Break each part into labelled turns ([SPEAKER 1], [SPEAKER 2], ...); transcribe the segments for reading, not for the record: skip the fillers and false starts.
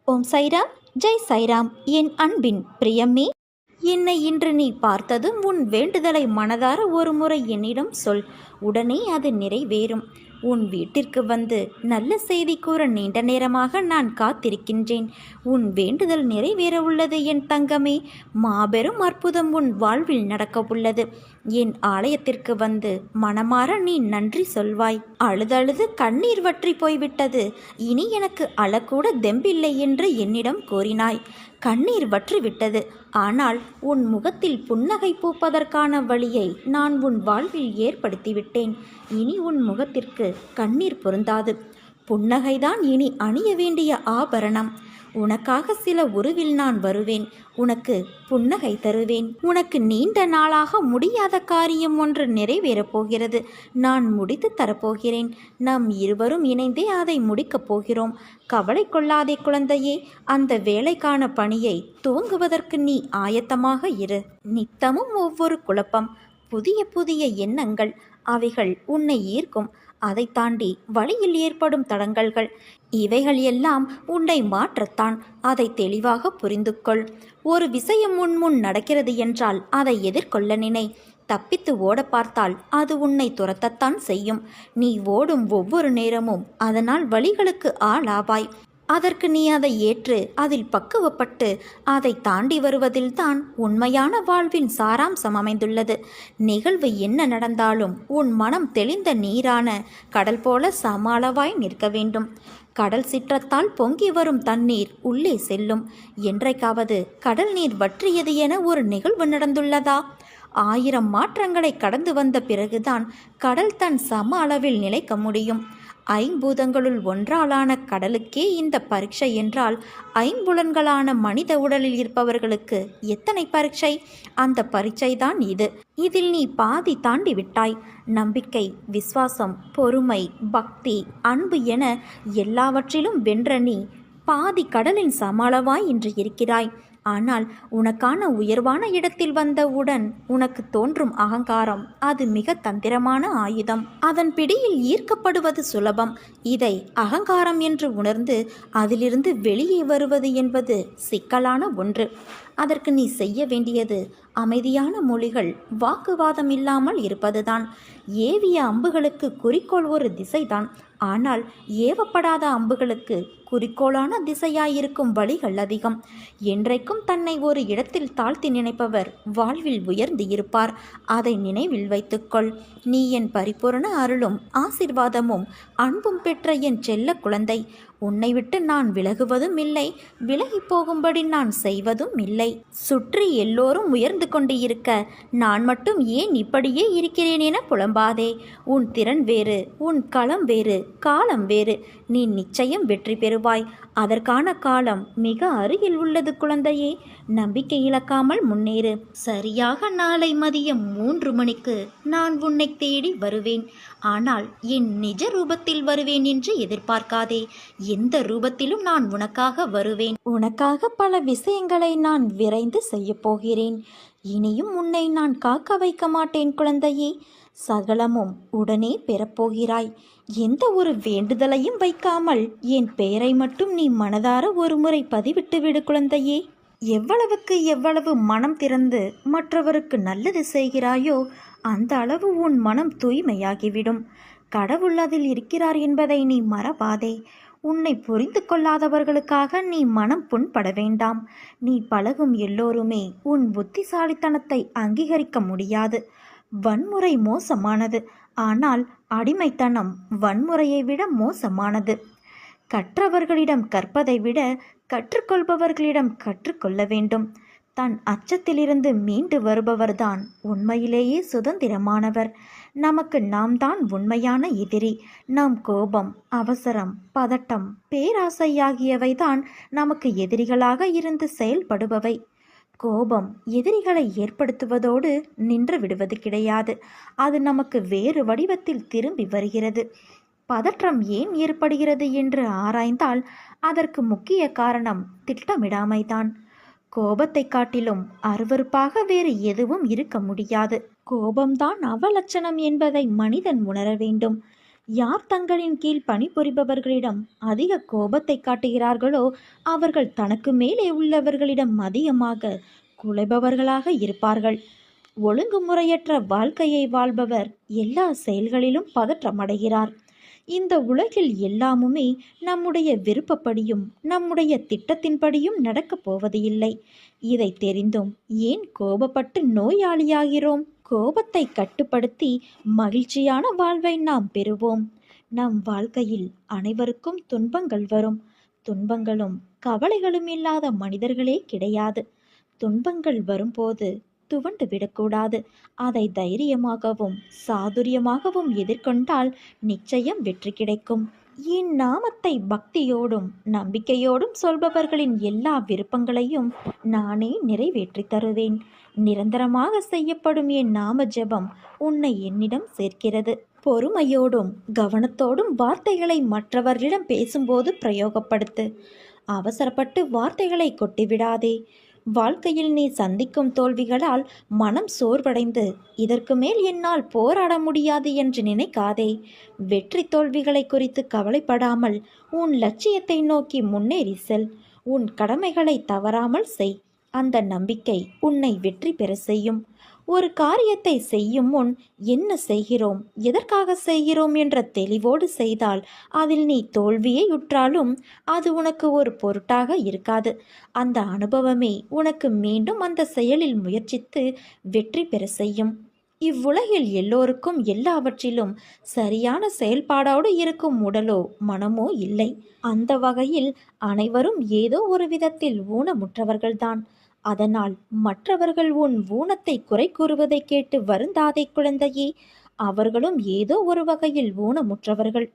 [SPEAKER 1] ஓம் சைராம், ஜெய் சைராம். என் அன்பின் பிரியமே, என்னை இன்று நீ பார்த்ததும் உன் வேண்டுதலை மனதார ஒரு முறை என்னிடம் சொல். உடனே அது நிறைவேறும். உன் வீட்டிற்கு வந்து நல்ல செய்தி கூற நீண்ட நேரமாக நான் காத்திருக்கின்றேன். உன் வேண்டுதல் நிறைவேற உள்ளது என் தங்கமே. மாபெரும் அற்புதம் உன் வாழ்வில் நடக்க உள்ளது. என் ஆலயத்திற்கு வந்து மனமாற நீ நன்றி சொல்வாய். அழுதழுது கண்ணீர் வற்றி போய்விட்டது, இனி எனக்கு அழக்கூட தெம்பில்லை என்று என்னிடம் கூறினாய். கண்ணீர் வற்றிவிட்டது. ஆனால் உன் முகத்தில் புன்னகை பூப்பதற்கான வழியை நான் உன் வாழ்வில் ஏற்படுத்திவிட்டேன். இனி உன் முகத்திற்கு கண்ணீர் பொருந்தாது. புன்னகைதான் இனி அணிய வேண்டிய ஆபரணம். உனக்காக சில உருவில் நான் வருவேன். உனக்கு புன்னகை தருவேன். உனக்கு நீண்ட நாளாக முடியாத காரியம் ஒன்று நிறைவேறப் போகிறது. நான் முடித்து தரப்போகிறேன். நாம் இருவரும் இணைந்தே அதை முடிக்கப் போகிறோம். கவலை கொள்ளாதே குழந்தையே. அந்த வேலைக்கான பணியை துவங்குவதற்கு நீ ஆயத்தமாக இரு. நித்தமும் ஒவ்வொரு குழப்பம், புதிய புதிய எண்ணங்கள், அவைகள் உன்னை ஈர்க்கும். அதை தாண்டி வழியில் ஏற்படும் தடங்கல்கள், இவைகள் எல்லாம் உன்னை மாற்றத்தான். அதை தெளிவாக புரிந்து கொள். ஒரு விஷயம் முன் நடக்கிறது என்றால் அதை எதிர்கொள்ள நினை. தப்பித்து ஓட பார்த்தால் அது உன்னை துரத்தத்தான் செய்யும். நீ ஓடும் ஒவ்வொரு நேரமும் அதனால் வழிகளுக்கு ஆளாவாய். அதற்கு நீ அதை ஏற்று அதில் பக்குவப்பட்டு அதை தாண்டி வருவதில்தான் உண்மையான வாழ்வின் சாராம்சம் அமைந்துள்ளது. நிகழ்வு என்ன நடந்தாலும் உன் மனம் தெளிந்த நீரான கடல் போல சமாளவாய் நிற்க வேண்டும். கடல் சிற்றத்தால் பொங்கி வரும் தண்ணீர் உள்ளே செல்லும். என்றைக்காவது கடல் நீர் வற்றியது என ஒரு நிகழ்வு நடந்துள்ளதா? 1000 மாற்றங்களை கடந்து வந்த பிறகுதான் கடல் தன் சம அளவில் நிலைக்க முடியும். ஐம்பூதங்களுள் ஒன்றாலான கடலுக்கே இந்த பரீட்சை என்றால், ஐம்புலன்களான மனித உடலில் இருப்பவர்களுக்கு எத்தனை பரீட்சை? அந்த பரீட்சை தான் இது. இதில் நீ பாதி தாண்டி விட்டாய். நம்பிக்கை, விசுவாசம், பொறுமை, பக்தி, அன்பு என எல்லாவற்றிலும் வென்ற நீ பாதி கடலின் சமாளவாய் இன்று இருக்கிறாய். ஆனால் உனக்கான உயர்வான இடத்தில் வந்தவுடன் உனக்கு தோன்றும் அகங்காரம், அது மிக தந்திரமான ஆயுதம். அதன் பிடியில் ஈர்க்கப்படுவது சுலபம். இதை அகங்காரம் என்று உணர்ந்து அதிலிருந்து வெளியே வருவது என்பது சிக்கலான ஒன்று. அதற்கு நீ செய்ய வேண்டியது அமைதியான மொழிகள், வாக்குவாதம் இல்லாமல் இருப்பதுதான். ஏவிய அம்புகளுக்கு குறிக்கோள் ஒரு திசைதான். ஆனால் ஏவப்படாத அம்புகளுக்கு குறிக்கோளான திசையாயிருக்கும் வழிகள் அதிகம். என்றைக்கும் தன்னை ஒரு இடத்தில் தாழ்த்தி நினைப்பவர் வாழ்வில் உயர்ந்து இருப்பார். அதை நினைவில் வைத்துக்கொள். நீ என் பரிபூரண அருளும் ஆசிர்வாதமும் அன்பும் பெற்ற என் செல்ல குழந்தை. உன்னை விட்டு நான் விலகுவதும் இல்லை, விலகி போகும்படி நான் செய்வதும் இல்லை. சுற்றி எல்லோரும் உயர்ந்து கொண்டு இருக்க நான் மட்டும் ஏன் இப்படியே இருக்கிறேன் என புலம்பாதே. உன் திறன் வேறு, உன் களம் வேறு, காலம் வேறு. நீ நிச்சயம் வெற்றி பெறுவாய். அதற்கான காலம் மிக அருகில் உள்ளது குழந்தையே. நம்பிக்கை இழக்காமல் முன்னேறு. சரியாக நாளை மதியம் 3 மணிக்கு நான் உன்னை தேடி வருவேன். ஆனால் என் நிஜ ரூபத்தில் வருவேன் என்று எதிர்பார்க்காதே. எந்த ரூபத்திலும் நான் உனக்காக வருவேன். உனக்காக பல விஷயங்களை நான் விரைந்து செய்யப் போகிறேன். இனியும் உன்னை நான் காக்க வைக்க மாட்டேன் குழந்தையே. சகலமும் உடனே பெறப்போகிறாய். எந்த ஒரு வேண்டுதலையும் வைக்காமல் என் பெயரை மட்டும் நீ மனதார ஒரு முறை பதிவிட்டு விடு குழந்தையே. எவ்வளவுக்கு எவ்வளவு மனம் திறந்து மற்றவருக்கு நல்லது செய்கிறாயோ அந்த அளவு உன் மனம் தூய்மையாகிவிடும். கடவுள் அதில் இருக்கிறார் என்பதை நீ மறவாதே. உன்னை புரிந்து கொள்ளாதவர்களுக்காக நீ மனம் புண்பட வேண்டாம். நீ பழகும் எல்லோருமே உன் புத்திசாலித்தனத்தை அங்கீகரிக்க முடியாது. வன்முறை மோசமானது. ஆனால் அடிமைத்தனம் வன்முறையை விட மோசமானது. கற்றவர்களிடம் கற்பதை விட கற்றுக்கொள்பவர்களிடம் கற்றுக்கொள்ள வேண்டும். தன் அச்சத்திலிருந்து மீண்டு வருபவர்தான் உண்மையிலேயே சுதந்திரமானவர். நமக்கு நாம் தான் உண்மையான எதிரி. நம் கோபம், அவசரம், பதட்டம், பேராசை ஆகியவைதான் நமக்கு எதிரிகளாக இருந்து செயல்படுபவை. கோபம் எதிரிகளை ஏற்படுத்துவதோடு நின்று விடுவது கிடையாது. அது நமக்கு வேறு வடிவத்தில் திரும்பி வருகிறது. பதற்றம் ஏன் ஏற்படுகிறது என்று ஆராய்ந்தால் அதற்கு முக்கிய காரணம் திட்டமிடாமைதான். கோபத்தை காட்டிலும் அருவருப்பாக வேறு எதுவும் இருக்க முடியாது. கோபம்தான் அவலட்சணம் என்பதை மனிதன் உணர வேண்டும். யார் தங்களின் கீழ் பணிபுரிபவர்களிடம் அதிக கோபத்தை காட்டுகிறார்களோ அவர்கள் தனக்கு மேலே உள்ளவர்களிடம் அதிகமாக குலைபவர்களாக இருப்பார்கள். ஒழுங்குமுறையற்ற வாழ்க்கையை வாழ்பவர் எல்லா செயல்களிலும் பதற்றமடைகிறார். இந்த உலகில் எல்லாமுமே நம்முடைய விருப்பப்படியும் நம்முடைய திட்டத்தின்படியும் நடக்கப் போவது இல்லை. இதை தெரிந்தும் ஏன் கோபப்பட்டு நோயாளியாகிறோம்? கோபத்தை கட்டுப்படுத்தி மகிழ்ச்சியான வாழ்வை நாம் பெறுவோம். நம் வாழ்க்கையில் அனைவருக்கும் துன்பங்கள் வரும். துன்பங்களும் கவலைகளும் இல்லாத மனிதர்களே கிடையாது. துன்பங்கள் வரும்போது துவண்டு விடக்கூடாது. அதை தைரியமாகவும் சாதுரியமாகவும் எதிர்கொண்டால் நிச்சயம் வெற்றி கிடைக்கும். என் நாமத்தை பக்தியோடும் நம்பிக்கையோடும் சொல்பவர்களின் எல்லா விருப்பங்களையும் நானே நிறைவேற்றி தருவேன். நிரந்தரமாக செய்யப்படும் என் நாம ஜெபம் உன்னை என்னிடம் சேர்க்கிறது. பொறுமையோடும் கவனத்தோடும் வார்த்தைகளை மற்றவர்களிடம் பேசும்போது பிரயோகப்படுத்து. அவசரப்பட்டு வார்த்தைகளை கொட்டிவிடாதே. வாழ்க்கையில் நீ சந்திக்கும் தோல்விகளால் மனம் சோர்வடைந்து இதற்கு மேல் என்னால் போராட முடியாது என்று நினைக்காதே. வெற்றி தோல்விகளை குறித்து கவலைப்படாமல் உன் லட்சியத்தை நோக்கி முன்னேறி செல். உன் கடமைகளை தவறாமல் செய். அந்த நம்பிக்கை உன்னை வெற்றி பெற செய்யும். ஒரு காரியத்தை செய்யும் முன் என்ன செய்கிறோம், எதற்காக செய்கிறோம் என்ற தெளிவோடு செய்தால் அதில் நீ தோல்வியை உற்றாலும் அது உனக்கு ஒரு பொருட்டாக இருக்காது. அந்த அனுபவமே உனக்கு மீண்டும் அந்த செயலில் முயற்சித்து வெற்றி பெற செய்யும். இவ்வுலகில் எல்லோருக்கும் எல்லாவற்றிலும் சரியான செயல்பாடோடு இருக்கும் உடலோ மனமோ இல்லை. அந்த வகையில் அனைவரும் ஏதோ ஒரு விதத்தில் ஊனமுற்றவர்கள்தான். அதனால் மற்றவர்கள் உன் ஊனத்தை குறை கூறுவதை கேட்டு வருந்தாதே குழந்தையே. அவர்களும் ஏதோ ஒரு வகையில் ஊனமுற்றவர்கள்.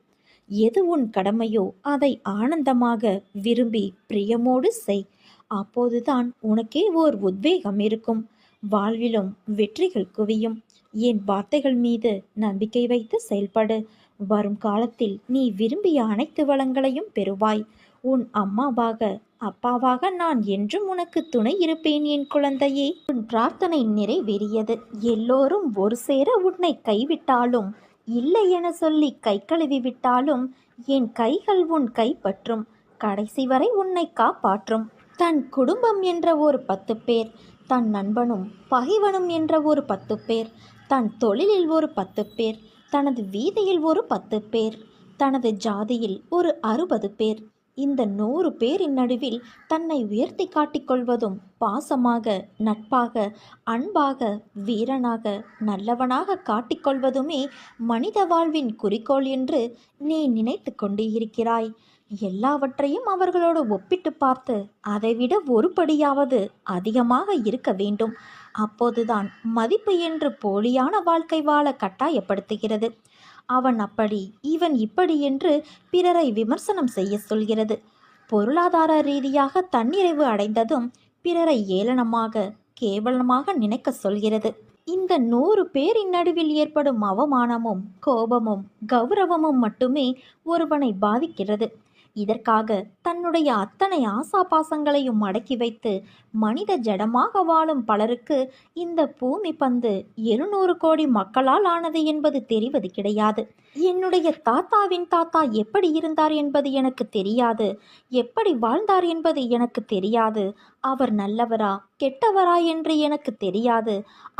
[SPEAKER 1] எது உன் கடமையோ அதை ஆனந்தமாக விரும்பி பிரியமோடு செய். அப்போதுதான் உனக்கே ஓர் உத்வேகம் இருக்கும். வாழ்விலும் வெற்றிகள் குவியும். என் வார்த்தைகள் மீது நம்பிக்கை வைத்து செயல்படு. வரும் காலத்தில் நீ விரும்பிய அனைத்து வளங்களையும் பெறுவாய். உன் அம்மாவாக அப்பாவாக நான் என்றும் உனக்கு துணை இருப்பேன் என் குழந்தையே. உன் பிரார்த்தனை நிறைவேறியது. எல்லோரும் ஒரு சேர உன்னை கைவிட்டாலும் இல்லை என சொல்லி கை கழுவி விட்டாலும் என் கைகள் உன் கைப்பற்றும். கடைசி வரை உன்னை காப்பாற்றும். தன் குடும்பம் என்ற ஒரு 10 பேர், தன் நண்பனும் பகைவனும் என்ற ஒரு 10 பேர், தன் தொழிலில் ஒரு 10 பேர், தனது வீதியில் ஒரு 10 பேர், தனது ஜாதியில் ஒரு 60 பேர், இந்த 100 பேரின் நடுவில் தன்னை உயர்த்தி காட்டிக்கொள்வதும் பாசமாக, நட்பாக, அன்பாக, வீரனாக, நல்லவனாக காட்டிக்கொள்வதுமே மனித வாழ்வின் குறிக்கோள் என்று நீ நினைத்து கொண்டு இருக்கிறாய். எல்லாவற்றையும் அவர்களோடு ஒப்பிட்டு பார்த்து அதைவிட ஒரு படியாவது அதிகமாக இருக்க வேண்டும். அப்போதுதான் மதிப்பு என்று போலியான வாழ்க்கை வாழ கட்டாயப்படுத்துகிறது. அவன் அப்படி இவன் இப்படி என்று பிறரை விமர்சனம் செய்ய சொல்கிறது. பொருளாதார ரீதியாக தன்னிறைவு அடைந்ததும் பிறரை ஏளனமாக கேவலமாக நினைக்க சொல்கிறது. இந்த 100 பேரின் நடுவில் ஏற்படும் அவமானமும் கோபமும் கௌரவமும் மட்டுமே ஒருவனை பாதிக்கிறது. இதற்காக தன்னுடைய அத்தனை ஆசாபாசங்களையும் அடக்கி வைத்து மனித ஜடமாக வாழும் பலருக்கு இந்த பூமி பந்து 700 கோடி மக்களால் ஆனது என்பது தெரிவது கிடையாது. என்னுடைய தாத்தாவின் தாத்தா எப்படி இருந்தார் என்பது எனக்கு தெரியாது. எப்படி வாழ்ந்தார் என்பது எனக்கு தெரியாது. அவர் நல்லவரா கெட்டவரா என்று எனக்கு தெரியாது.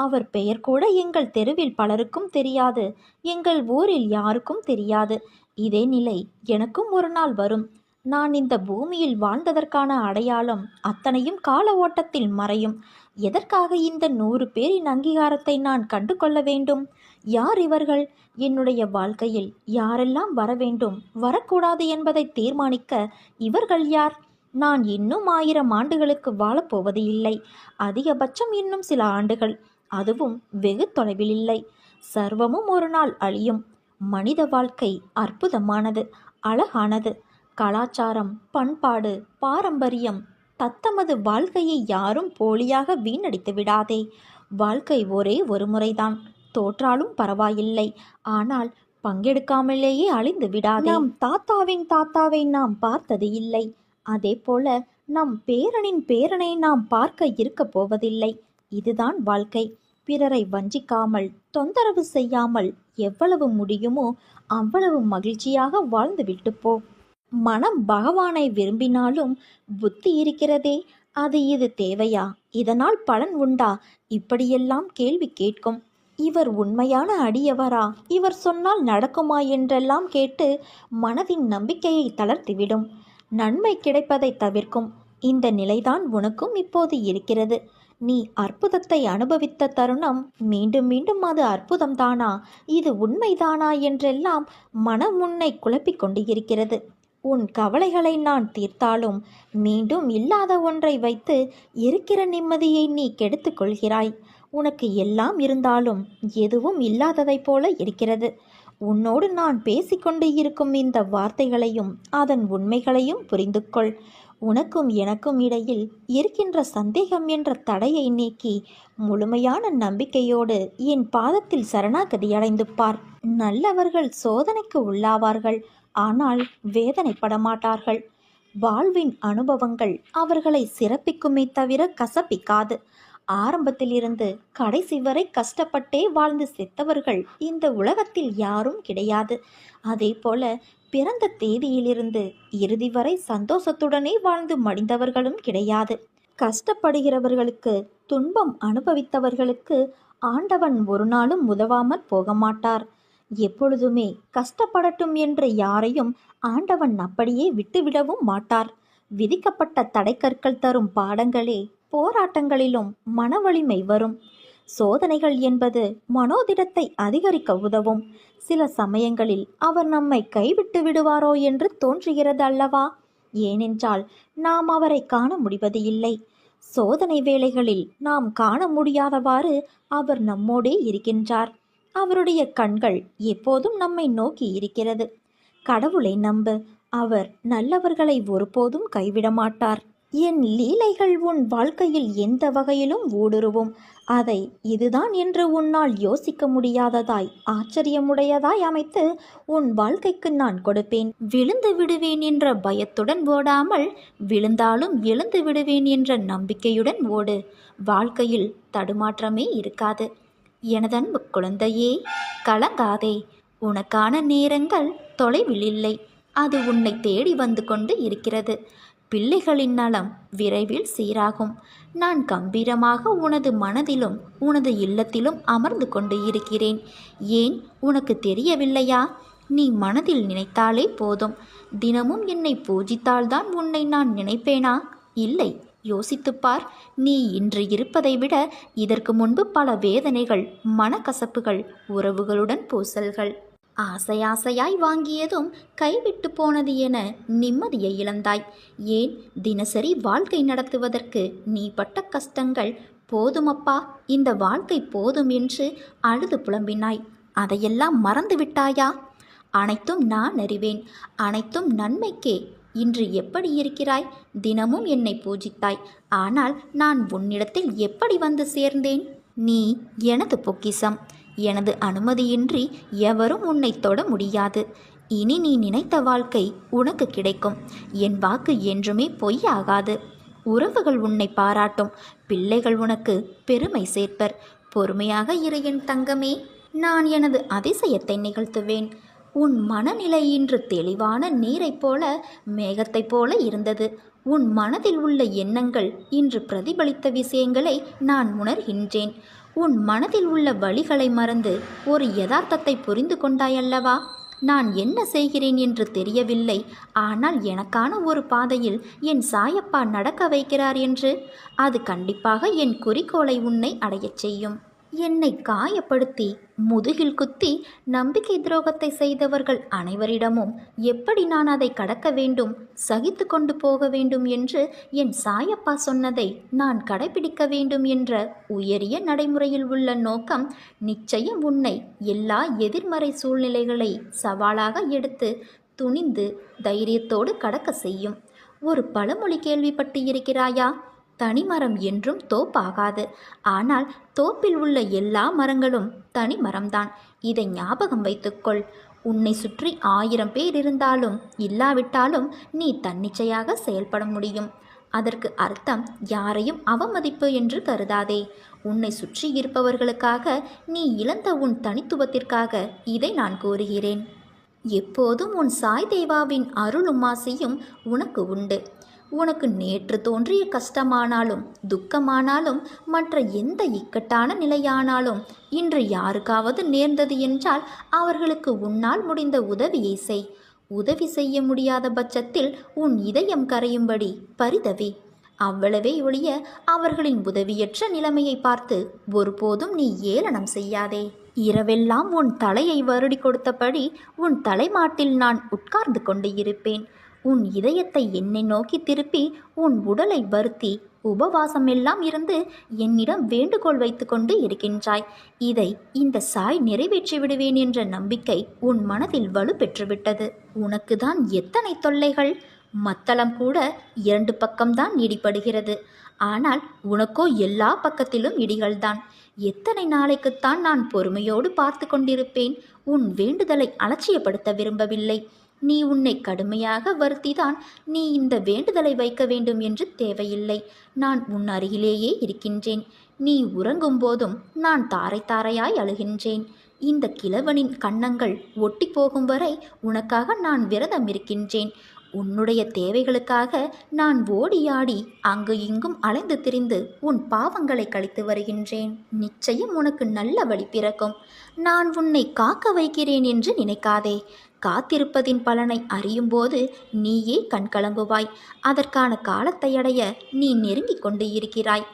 [SPEAKER 1] அவர் பெயர் கூட எங்கள் தெருவில் பலருக்கும் தெரியாது. எங்கள் ஊரில் யாருக்கும் தெரியாது. இதே நிலை எனக்கும் ஒரு நாள் வரும். நான் இந்த பூமியில் வாழ்ந்ததற்கான அடையாளம் அத்தனையும் கால ஓட்டத்தில் மறையும். எதற்காக இந்த 100 பேரின் அங்கீகாரத்தை நான் கண்டு கொள்ள வேண்டும்? யார் இவர்கள்? என்னுடைய வாழ்க்கையில் யாரெல்லாம் வர வேண்டும் வரக்கூடாது என்பதை தீர்மானிக்க இவர்கள் யார்? நான் இன்னும் 1000 ஆண்டுகளுக்கு வாழப்போவது இல்லை. அதிகபட்சம் இன்னும் சில ஆண்டுகள், அதுவும் வெகு தொலைவில் இல்லை. சர்வமும் ஒரு நாள் அழியும். மனித வாழ்க்கை அற்புதமானது, அழகானது. கலாச்சாரம், பண்பாடு, பாரம்பரியம், தத்தமது வாழ்க்கையை யாரும் போலியாக வீணடித்து விடாதே. வாழ்க்கை ஒரே ஒரு முறைதான். தோற்றாலும் பரவாயில்லை, ஆனால் பங்கெடுக்காமலேயே அழிந்து விடாதே. நம் தாத்தாவின் தாத்தாவை நாம் பார்த்தது இல்லை. அதே போல நம் பேரனின் பேரனை நாம் பார்க்க இருக்க போவதில்லை. இதுதான் வாழ்க்கை. பிறரை வஞ்சிக்காமல் தொந்தரவு செய்யாமல் எவ்வளவு முடியுமோ அவ்வளவு மகிழ்ச்சியாக வாழ்ந்துவிட்டு போ. மனம் பகவானை விரும்பினாலும் புத்தி இருக்கிறதே, அது இது தேவையா, இதனால் பலன் உண்டா, இப்படியெல்லாம் கேள்வி கேட்கும். இவர் உண்மையான அடியவரா, இவர் சொன்னால் நடக்குமா என்றெல்லாம் கேட்டு மனதின் நம்பிக்கையை தளர்த்திவிடும். நன்மை கிடைப்பதை தவிர்க்கும். இந்த நிலைதான் உனக்கும் இப்போது இருக்கிறது. நீ அற்புதத்தை அனுபவித்த தருணம் மீண்டும் மீண்டும் அது அற்புதம்தானா, இது உண்மைதானா என்றெல்லாம் மனம் உன்னை குழப்பிக் கொண்டு இருக்கிறது. உன் கவலைகளை நான் தீர்த்தாலும் மீண்டும் இல்லாத ஒன்றை வைத்து இருக்கிற நிம்மதியை நீ கெடுத்து கொள்கிறாய். உனக்கு எல்லாம் இருந்தாலும் எதுவும் இல்லாததைப் போல இருக்கிறது. உன்னோடு நான் பேசிக்கொண்டு இருக்கும் இந்த வார்த்தைகளையும் அதன் உண்மைகளையும் புரிந்து கொள். உனக்கும் எனக்கும் இடையில் இருக்கின்ற சந்தேகம் என்ற தடையை நீக்கி முழுமையான நம்பிக்கையோடு என் பாதத்தில் சரணாகதி அடைந்து பார். நல்லவர்கள் சோதனைக்கு உள்ளாவார்கள், ஆனால் வேதனைப்பட மாட்டார்கள். வாழ்வின் அனுபவங்கள் அவர்களை சிறப்பிக்குமே தவிர கசப்பிக்காது. ஆரம்பத்திலிருந்து கடைசி வரை கஷ்டப்பட்டே வாழ்ந்து செத்தவர்கள் இந்த உலகத்தில் யாரும் கிடையாது. அதே போல பிறந்த தேதியிலிருந்து இறுதி வரை சந்தோஷத்துடனே வாழ்ந்து மடிந்தவர்களும் கிடையாது. கஷ்டப்படுகிறவர்களுக்கு, துன்பம் அனுபவித்தவர்களுக்கு ஆண்டவன் ஒரு நாளும் உதவாமல் போக மாட்டார். எப்பொழுதுமே கஷ்டப்படட்டும் என்று யாரையும் ஆண்டவன் அப்படியே விட்டுவிடவும் மாட்டார். விதிக்கப்பட்ட தடைக்கற்கள் தரும் பாடங்களே போராட்டங்களிலும் மன வலிமை வரும். சோதனைகள் என்பது மனோதிடத்தை அதிகரிக்க உதவும். சில சமயங்களில் அவர் நம்மை கைவிட்டு விடுவாரோ என்று தோன்றுகிறது அல்லவா? ஏனென்றால் நாம் அவரை காண முடிவது இல்லை. சோதனை வேளைகளில் நாம் காண முடியாதவாறு அவர் நம்மோடே இருக்கின்றார். அவருடைய கண்கள் எப்போதும் நம்மை நோக்கி இருக்கிறது. கடவுளை நம்பு, அவர் நல்லவர்களை ஒருபோதும் கைவிட மாட்டார். என் லீலைகள் உன் வாழ்க்கையில் எந்த வகையிலும் ஊடுருவும். அதை இதுதான் என்று உன்னால் யோசிக்க முடியாததாய், ஆச்சரியமுடையதாய் அமைத்து உன் வாழ்க்கைக்கு நான் கொடுப்பேன். விழுந்து விடுவேன் என்ற பயத்துடன் ஓடாமல், விழுந்தாலும் எழுந்து விடுவேன் என்ற நம்பிக்கையுடன் ஓடு. வாழ்க்கையில் தடுமாற்றமே இருக்காது. எனதன்பு குழந்தையே, கலங்காதே. உனக்கான நேரங்கள் தொலைவில் இல்லை. அது உன்னை தேடி வந்து கொண்டு இருக்கிறது. பிள்ளைகளின் நலம் விரைவில் சீராகும். நான் கம்பீரமாக உனது மனதிலும் உனது இல்லத்திலும் அமர்ந்து கொண்டு இருக்கிறேன். ஏன் உனக்கு தெரியவில்லையா? நீ மனதில் நினைத்தாலே போதும். தினமும் என்னை பூஜித்தால்தான் உன்னை நான் நினைப்பேனா? இல்லை, யோசித்துப்பார். நீ இன்று இருப்பதை விட இதற்கு முன்பு பல வேதனைகள், மனக்கசப்புகள், உறவுகளுடன் பூசல்கள், ஆசையாசையாய் வாங்கியதும் கைவிட்டு போனது என நிம்மதியை இழந்தாய். ஏன் தினசரி வாழ்க்கை நடத்துவதற்கு நீ பட்ட கஷ்டங்கள் போதுமப்பா, இந்த வாழ்க்கை போதும் என்று அழுது புலம்பினாய். அதையெல்லாம் மறந்து விட்டாயா? அனைத்தும் நான் அறிவேன். அனைத்தும் நன்மைக்கே. இன்று எப்படி இருக்கிறாய்? தினமும் என்னை பூஜித்தாய். ஆனால் நான் உன்னிடத்தில் எப்படி வந்து சேர்ந்தேன்? நீ எனது பொக்கிஷம். எனது அனுமதியின்றி எவரும் உன்னை தொட முடியாது. இனி நீ நினைத்த வாழ்க்கை உனக்கு கிடைக்கும். என் வாக்கு என்றுமே பொய்யாகாது. உறவுகள் உன்னை பாராட்டும். பிள்ளைகள் உனக்கு பெருமை சேர்ப்பர். பொறுமையாக இரு என் தங்கமே. நான் எனது அதிசயத்தை நிகழ்த்துவேன். உன் மனநிலை இன்று தெளிவான நீரைப் போல, மேகத்தைப் போல இருந்தது. உன் மனதில் உள்ள எண்ணங்கள் இன்று பிரதிபலித்த விஷயங்களை நான் உணர்கின்றேன். உன் மனதில் உள்ள வழிகளை மறந்து ஒரு யதார்த்தத்தை புரிந்து கொண்டாயல்லவா? நான் என்ன செய்கிறேன் என்று தெரியவில்லை, ஆனால் எனக்கான ஒரு பாதையில் என் சாயப்பா நடக்க வைக்கிறார் என்று. அது கண்டிப்பாக என் குறிக்கோளை உன்னை அடையச் செய்யும். என்னை காயப்படுத்தி முதுகில் குத்தி நம்பிக்கை துரோகத்தை செய்தவர்கள் அனைவரிடமும் எப்படி நான் அதை கடக்க வேண்டும், சகித்து கொண்டு போக வேண்டும் என்று என் சாயப்பா சொன்னதை நான் கடைபிடிக்க வேண்டும் என்ற உயரிய நடைமுறையில் உள்ள நோக்கம் நிச்சயம் உன்னை எல்லா எதிர்மறை சூழ்நிலைகளை சவாலாக எடுத்து துணிந்து தைரியத்தோடு கடக்க செய்யும். ஒரு பழமொழி கேள்விப்பட்டு இருக்கிறாயா? தனிமரம் என்றும் தோப்பாகாது. ஆனால் தோப்பில் உள்ள எல்லா மரங்களும் தனி மரம்தான். இதை ஞாபகம் வைத்துக்கொள். உன்னை சுற்றி 1000 பேர் இருந்தாலும் இல்லாவிட்டாலும் நீ தன்னிச்சையாக செயல்பட முடியும். அதற்கு அர்த்தம் யாரையும் அவமதிப்பு என்று கருதாதே. உன்னை சுற்றி இருப்பவர்களுக்காக நீ இழந்த உன் தனித்துவத்திற்காக இதை நான் கூறுகிறேன். எப்போதும் உன் சாய் தேவாவின் அருளும் ஆசையும் உனக்கு உண்டு. உனக்கு நேற்று தோன்றிய கஷ்டமானாலும் துக்கமானாலும் மற்ற எந்த இக்கட்டான நிலையானாலும் இன்று யாருக்காவது நேர்ந்தது என்றால் அவர்களுக்கு உன்னால் முடிந்த உதவியை செய். உதவி செய்ய முடியாத பட்சத்தில் உன் இதயம் கரையும்படி பரிதவி. அவ்வளவே ஒழிய அவர்களின் உதவியற்ற நிலைமையை பார்த்து ஒருபோதும் நீ ஏளனம் செய்யாதே. இரவெல்லாம் உன் தலையை வருடி கொடுத்தபடி உன் தலைமாட்டில் நான் உட்கார்ந்து கொண்டு இருப்பேன். உன் இதயத்தை என்னை நோக்கி திருப்பி உன் உடலை வருத்தி உபவாசமெல்லாம் இருந்து என்னிடம் வேண்டுகோள் வைத்து கொண்டு இருக்கின்றாய். இதை இந்த சாய் நிறைவேற்றி விடுவேன் என்ற நம்பிக்கை உன் மனதில் வலு பெற்றுவிட்டது. உனக்கு தான் எத்தனை தொல்லைகள்! மத்தளம் கூட 2 பக்கம்தான் இடிபடுகிறது. ஆனால் உனக்கோ எல்லா பக்கத்திலும் இடிகள்தான். எத்தனை நாளைக்குத்தான் நான் பொறுமையோடு பார்த்து கொண்டிருப்பேன்? உன் வேண்டுதலை அலட்சியப்படுத்த விரும்பவில்லை. நீ உன்னை கடுமையாக வருத்திதான் நீ இந்த வேண்டுதலை வைக்க வேண்டும் என்று தேவையில்லை. நான் உன் அருகிலேயே இருக்கின்றேன். நீ உறங்கும் போதும் நான் தாரை தாரையாய் அழுகின்றேன். இந்த கிழவனின் கன்னங்கள் ஒட்டி போகும் வரை உனக்காக நான் விரதம் இருக்கின்றேன். உன்னுடைய தேவைகளுக்காக நான் ஓடியாடி அங்கு இங்கும் அலைந்து திரிந்து உன் பாவங்களை கழித்து வருகின்றேன். நிச்சயம் உனக்கு நல்ல வழி பிறக்கும். நான் உன்னை காக்க வைக்கிறேன் என்று நினைக்காதே. காத்திருப்பதின் பலனை அறியும்போது நீயே கண்கலங்குவாய். அதற்கான காலத்தை அடைய நீ நெருங்கிக் கொண்டு இருக்கிறாய்.